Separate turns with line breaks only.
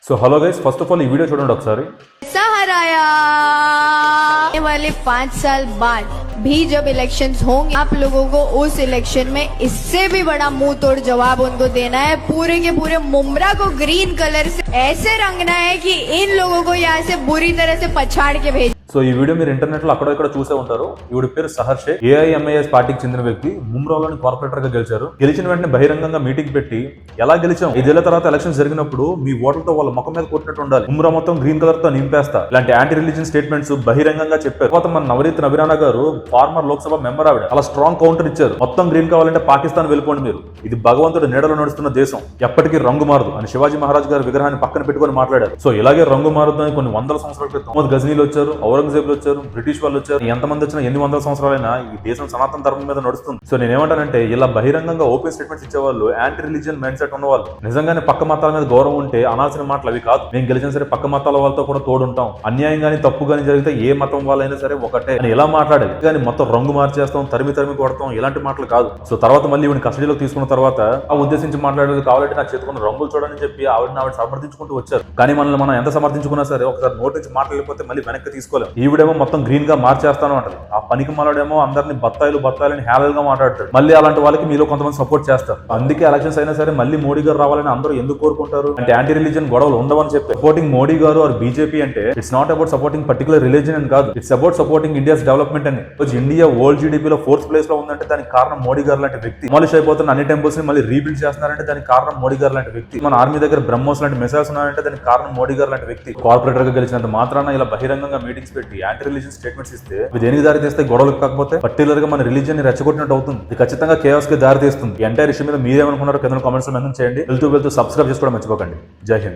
So hello guys, first of all ఈ video చూడండి ఒకసారి.
सहाराया वाले 5 साल बाद भी जब इलेक्शंस होंगे, आप लोगों को उस इलेक्शन में इससे भी बड़ा मुंह तोड़ जवाब उनको देना है. पूरे के पूरे मुमरा को ग्रीन कलर से ऐसे रंगना है कि इन लोगों को यहाँ से बुरी तरह से पछाड़ के भेज.
సో ఈ వీడియో మీరు ఇంటర్నెట్ లో అక్కడ ఇక్కడ చూసే ఉంటారు. ఈవిడ పేరు సహర్ షేక్, ఏఐఎంఐఎస్ పార్టీకి చెందిన వ్యక్తి. ముమ్రాలోని కార్పొరేటర్ గా గెలిచారు. గెలిచిన వెంటనే బహిరంగంగా మీటింగ్ పెట్టి ఎలా గెలిచాం, 5 ఏళ్ల తర్వాత ఎలక్షన్స్ జరిగినప్పుడు మీ ఓట్లతో వాళ్ళ ముఖం మీద కొట్టినట్టు ఉండాలి, ముమ్రా మొత్తం గ్రీన్ కలర్ తో నింపేస్తా, ఇలాంటి యాంటీ రిలీజియన్ స్టేట్మెంట్స్ బహిరంగంగా చెప్పారు. తర్వాత మన నవరీత్ నబీరానా గారు ఫార్మర్ లోక్సభ మెంబర్, ఆవిడ అలా స్ట్రాంగ్ కౌంటర్ ఇచ్చారు. మొత్తం గ్రీన్ కావాలంటే పాకిస్తాన్ వెళ్ళిపోండి మీరు, ఇది భగవంతుడు నీడలో నడుస్తున్న దేశం, ఎప్పటికీ రంగు మారదు అని శివాజీ మహారాజ్ గారి విగ్రహాన్ని పక్కన పెట్టుకొని మాట్లాడారు. సో ఇలాగే రంగు మారదు అని కొన్ని వందల సంవత్సరాల క్రితం మొహమ్మద్ గజనీలు వచ్చారు, ఔరంగజేబులు వచ్చారు, బ్రిటిష్ వాళ్ళు వచ్చారు. ఎంతమంది వచ్చినా ఎన్ని వందల సంవత్సరాలైనా ఈ దేశం సనాతన ధర్మం మీద నడుస్తుంది. సో నేనేమంటానంటే, ఇలా బహిరంగంగా ఓపెన్ స్టేట్మెంట్స్ ఇచ్చేవాళ్ళు యాంటీ రిలీజియన్ మైండ్ సెట్ ఉన్నవాళ్ళు. నిజంగానే పక్క మతాల మీద గౌరవం ఉంటే అనాల్సిన మాటలు అవి కాదు. మేము గెలిచిన సరే పక్క మతాల వాళ్ళతో కూడా తోడుంటాం, అన్యాయం గానీ తప్పు గానీ జరిగితే ఏ మతం వాళ్ళైనా సరే ఒకటే అని ఇలా మాట్లాడేది. కానీ మొత్తం రంగు మార్చేస్తాం, తరిమి కొడతాం, ఇలాంటి మాటలు కాదు. సో తర్వాత మళ్ళీ ఈవిని కస్టడీలోకి తీసుకున్న తర్వాత ఆ ఉద్దేశించి మాట్లాడేది కావాలంటే నాకు చేతుకున్న రంగులు చూడని చెప్పి ఆవిడ సమర్థించుకుంటూ వచ్చారు. కానీ మనల్ని మనం ఎంత సమర్థించుకున్నా సరే ఒకసారి నోటి నుంచి మాట్లాడలేకపోతే మళ్ళీ వెనక్కి తీసుకోలేం. ఈవిడేమో మొత్తం గ్రీన్ గా మార్చేస్తాను అంటారు, ఆ పనికి మనోడేమో అందరినీ బత్తాయిలని హేళనగా మాట్లాడతారు. మళ్ళీ అలాంటి వాళ్ళకి మీలో కొంతమంది సపోర్ట్ చేస్తారు. అందుకే ఎలక్షన్స్ అయినా సరే మళ్ళీ మోడీ గారు రావాలని అందరూ ఎందుకు కోరుకుంటారు అంటే, యాంటీ రిలీజియన్ గొడవలు ఉండవని చెప్పి. సపోర్టింగ్ మోడీ గారు ఆర్ బీజేపీ అంటే it's not about supporting particular religion అని కాదు, it's about supporting India's development అని. ఇండియా వరల్డ్ జీడీపీలో 4th ప్లేస్ లో ఉందంటే దానికి కారణం మోడీ గారు లాంటి వ్యక్తి. డిమాలిష్ అయిపోతున్న అన్ని టెంపుల్స్ ని మళ్ళీ రీబిల్డ్ చేస్తున్నారంటే దానికి కారణం మోడీ గారు లాంటి వ్యక్తి. మన ఆర్మీ దగ్గర బ్రహ్మోస్ లాంటి మిసైల్స్ ఉన్నాయంటే దానికి కారణం మోడీ గారు లాంటి వ్యక్తి. కార్పొరేటర్ గా గెలిచినంత మాత్రాన ఇలా బహిరంగంగా మీటింగ్స్ పెట్టి యాంటీ రిలీజియన్ స్టేట్మెంట్స్ ఇస్తే ఇది దేనికి దారి తీస్తే, గొడవలకు కాకపోతే పర్టికులర్ గా మన రిలీజియన్ ని రెచ్చగొట్టినట్టు అవుతుంది. ఇది ఖచ్చితంగా కేయాస్ కి దారి తీస్తుంది. ఈ ఎంటైర్ ఇష్యూ మీద మీరేమనుకున్నారో కింద కామెంట్స్ లో మెన్షన్ చేయండి. వెళ్తూ సబ్స్క్రైబ్ చేసుకోవడం మర్చిపోకండి. జై హింద్.